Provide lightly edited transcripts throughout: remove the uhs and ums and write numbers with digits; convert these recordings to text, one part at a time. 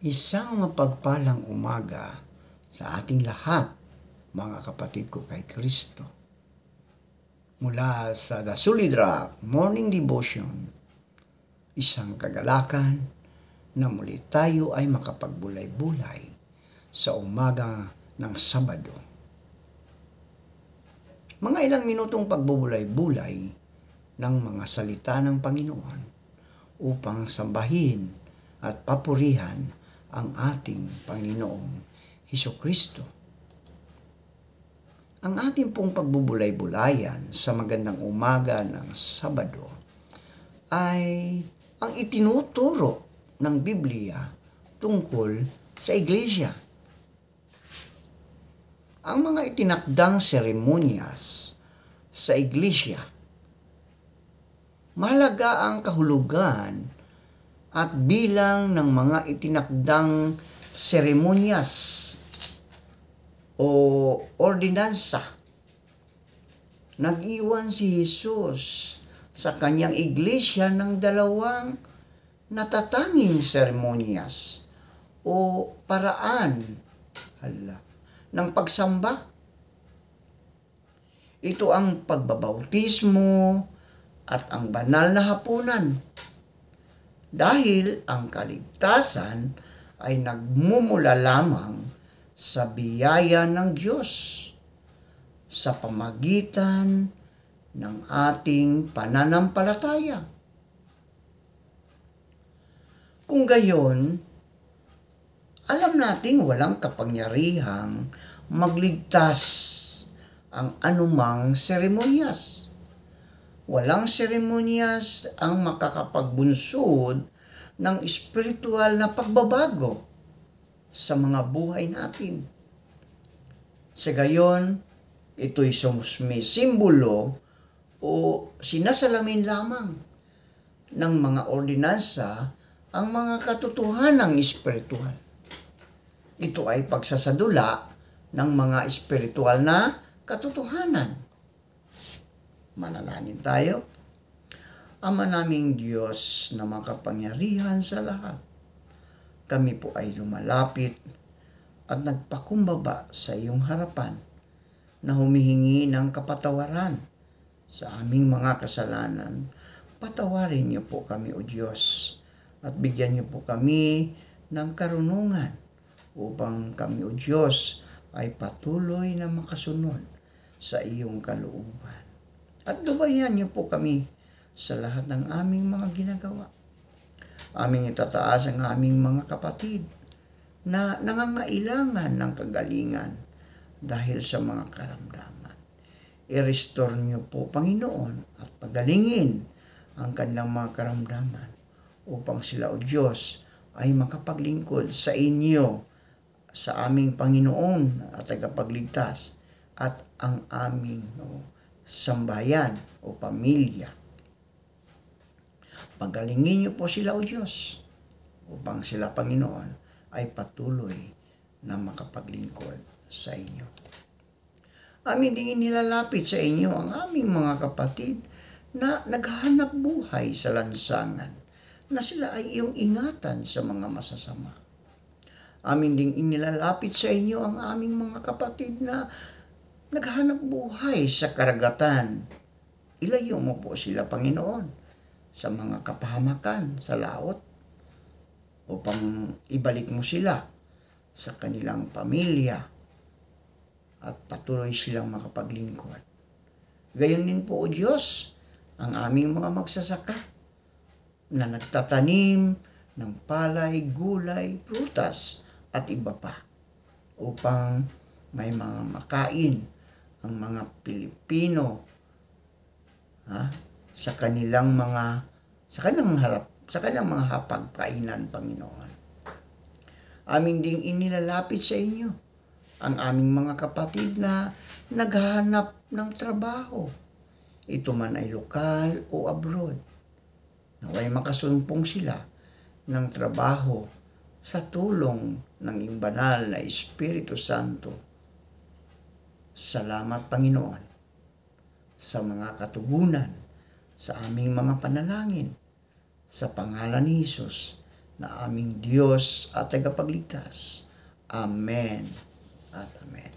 Isang mapagpalang umaga sa ating lahat, mga kapatid ko kay Kristo. Mula sa The Solid Rock Morning Devotion, isang kagalakan na muli tayo ay makapagbulay-bulay sa umaga ng Sabado. Mga ilang minutong pagbubulay-bulay ng mga salita ng Panginoon upang sambahin at papurihan ang ating Panginoong Hesukristo. Ang ating pong pagbubulay-bulayan sa magandang umaga ng Sabado ay ang itinuturo ng Biblia tungkol sa Iglesia. Ang mga itinakdang seremonyas sa Iglesia, mahalaga ang kahulugan at bilang ng mga itinakdang seremonyas o ordinansa. Nag-iwan si Jesus sa kanyang iglesia ng dalawang natatanging seremonyas o paraan ng pagsamba. Ito ang pagbabautismo at ang banal na hapunan. Dahil ang kaligtasan ay nagmumula lamang sa biyaya ng Diyos sa pamagitan ng ating pananampalataya. Kung gayon, alam nating walang kapangyarihang magligtas ang anumang seremonyas. Walang seremonyas ang makakapagbunsod ng espiritual na pagbabago sa mga buhay natin. Sa gayon, ito'y simbolo o sinasalamin lamang ng mga ordinansa ang mga katotohanang espiritual. Ito ay pagsasadula ng mga espiritual na katotohanan. Manalangin tayo. Ama naming Diyos na makapangyarihan sa lahat, kami po ay lumalapit at nagpakumbaba sa iyong harapan na humihingi ng kapatawaran sa aming mga kasalanan. Patawarin niyo po kami, O Diyos, at bigyan niyo po kami ng karunungan upang kami, O Diyos, ay patuloy na makasunod sa iyong kalooban. At lubayan niyo po kami sa lahat ng aming mga ginagawa. Aming itataas ang aming mga kapatid na nangangailangan ng kagalingan dahil sa mga karamdaman. I-restore niyo po, Panginoon, at pagalingin ang kanilang mga karamdaman upang sila, O Diyos, ay makapaglingkod sa inyo, sa aming Panginoon at tagapagligtas at ang aming sambayan o pamilya. Pagalingin niyo po sila, O Diyos, upang sila, Panginoon, ay patuloy na makapaglingkod sa inyo. Amin din nilalapit sa inyo ang aming mga kapatid na naghahanap buhay sa lansangan, na sila ay iyong ingatan sa mga masasama. Amin ding inilalapit sa inyo ang aming mga kapatid na naghanap buhay sa karagatan. Ilayo mo po sila, Panginoon, sa mga kapahamakan, sa laot, upang ibalik mo sila sa kanilang pamilya at patuloy silang makapaglingkod. Gayon din po, O Diyos, ang aming mga magsasaka na nagtatanim ng palay, gulay, prutas at iba pa upang may mga makain ang mga Pilipino sa kanilang mga hapagkainan, Panginoon. Amin ding inilalapit sa inyo ang aming mga kapatid na naghahanap ng trabaho. Ito man ay lokal o abroad. Naway makasumpong sila ng trabaho sa tulong ng iyong banal na Espiritu Santo. Salamat, Panginoon, sa mga katugunan, sa aming mga panalangin, sa pangalan ni Jesus na aming Diyos at tagapagligtas. Amen at amen.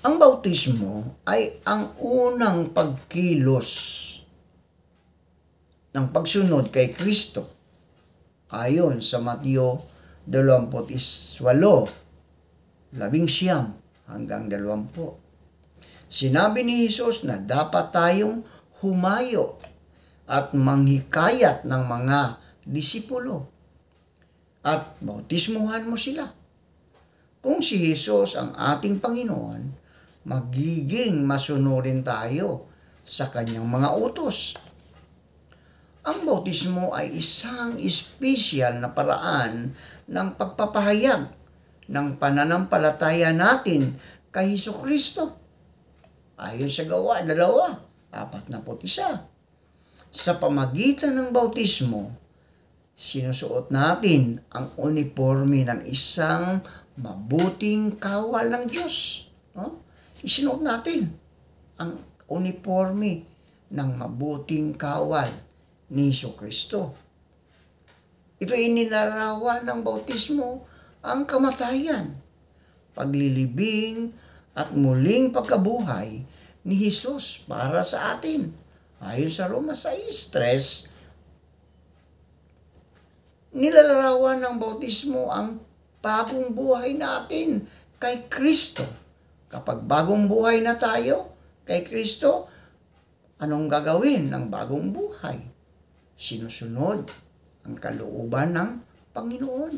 Ang bautismo ay ang unang pagkilos ng pagsunod kay Kristo ayon sa Mateo 28:19 hanggang 20. Sinabi ni Jesus na dapat tayong humayo at manghikayat ng mga disipulo at bautismuhan mo sila. Kung si Jesus ang ating Panginoon, magiging masunurin tayo sa kanyang mga utos. Ang bautismo ay isang espesyal na paraan ng pagpapahayag ng pananampalataya natin kay Hesukristo. Ayon sa Gawa 2:41. Sa pamagitan ng bautismo, sinusuot natin ang uniforme ng isang mabuting kawal ng Diyos. Isinuot natin ang uniforme ng mabuting kawal ni Hesukristo. Ito ay nilarawan ng bautismo ang kamatayan, paglilibing at muling pagkabuhay ni Jesus para sa atin. Ayon sa Roma 6:3, nilalarawan ng bautismo ang bagong buhay natin kay Kristo. Kapag bagong buhay na tayo kay Kristo, anong gagawin ng bagong buhay? Sinusunod ang kalooban ng Panginoon.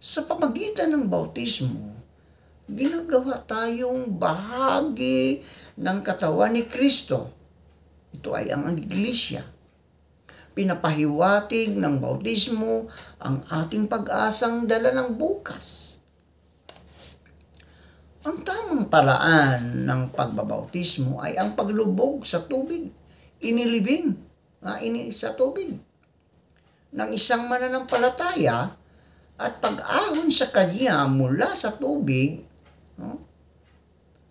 Sa pamagitan ng bautismo, ginagawa tayong bahagi ng katawan ni Kristo. Ito ay ang Iglesia. Pinapahiwatig ng bautismo ang ating pag-asang dala ng bukas. Ang tamang paraan ng pagbabautismo ay ang paglubog sa tubig, inilibing sa tubig ng isang mananampalataya at pag-ahon sa kanya mula sa tubig.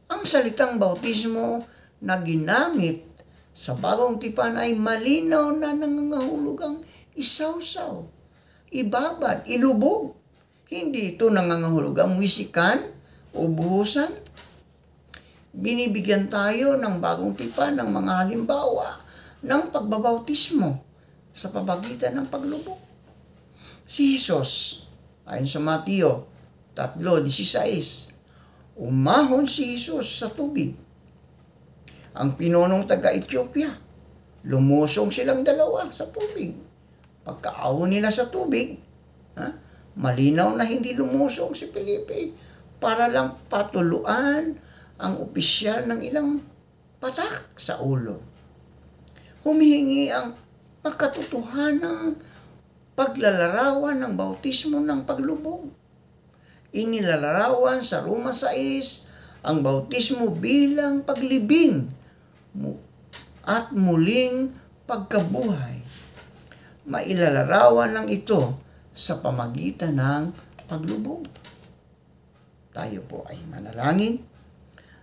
Ang salitang bautismo na ginamit sa bagong tipan ay malinaw na nangangahulugang isawsaw, ibabad, ilubog. Hindi ito nangangahulugang wisikan o buhusan. Binibigyan tayo ng bagong tipan ng mga halimbawa ng pagbabautismo sa pamagitan ng paglubog. Si Jesus, ayon sa Mateo 3:16, umahon si Jesus sa tubig. Ang pinunong taga-Ethiopia, lumusong silang dalawa sa tubig. Pagkaahon nila sa tubig, malinaw na hindi lumusong si Felipe para lang patuluan ang opisyal ng ilang patak sa ulo. Humihingi ang makatotohanang paglalarawan ng bautismo ng paglubog. Inilalarawan sa Roma 6 ang bautismo bilang paglibing at muling pagkabuhay. Mailalarawan lang ito sa pamagitan ng paglubog. Tayo po ay manalangin.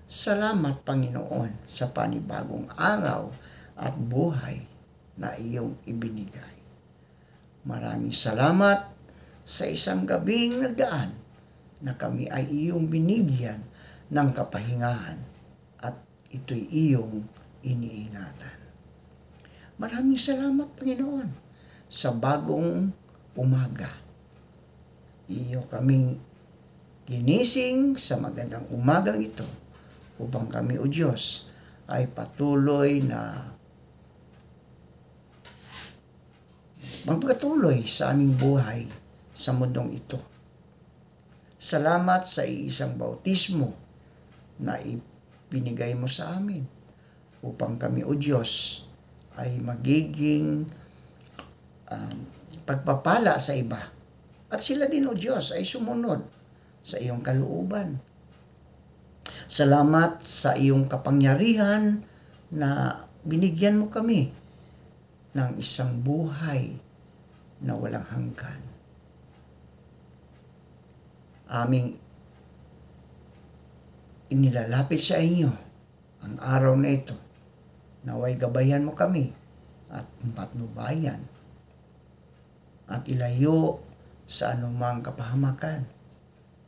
Salamat, Panginoon, sa panibagong araw at buhay na iyong ibinigay. Maraming salamat sa isang gabing nagdaan na kami ay iyong binigyan ng kapahingahan at ito'y iyong iniingatan. Maraming salamat, Panginoon, sa bagong umaga. Iyo kaming ginising sa magandang umagang ito upang kami, O Diyos, ay patuloy na magpatuloy sa aming buhay sa mundong ito. Salamat sa isang bautismo na ibinigay mo sa amin upang kami, O Diyos, ay magiging pagpapala sa iba. At sila din, O Diyos, ay sumunod sa iyong kalooban. Salamat sa iyong kapangyarihan na binigyan mo kami ng isang buhay na walang hanggan. Aming inilalapit sa inyo ang araw na ito Naway gabayan mo kami at patnubayan at ilayo sa anumang kapahamakan.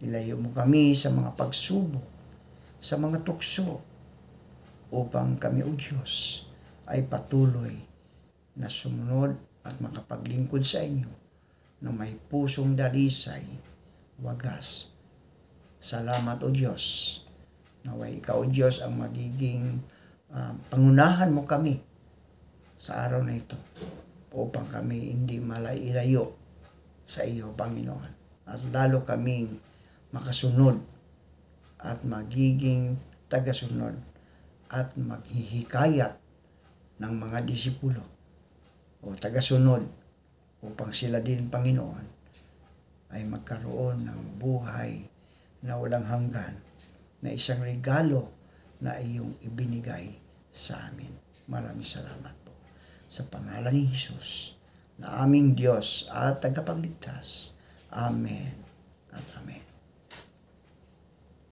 Ilayo mo kami sa mga pagsubok, sa mga tukso, upang kami, O Diyos, ay patuloy na sumunod at makapaglingkod sa inyo na may pusong dalisay, wagas. Salamat, O Diyos. Naway ikaw, O Diyos, ang magiging pangunahan mo kami sa araw na ito upang kami hindi malailayo sa iyo, Panginoon. At lalo kaming makasunod at magiging tagasunod at maghihikayat ng mga disipulo o tagasunod upang sila din, Panginoon, ay magkaroon ng buhay na walang hanggan, na isang regalo na iyong ibinigay sa amin. Maraming salamat po. Sa pangalan ni Jesus, na aming Diyos at tagapagligtas. Amen.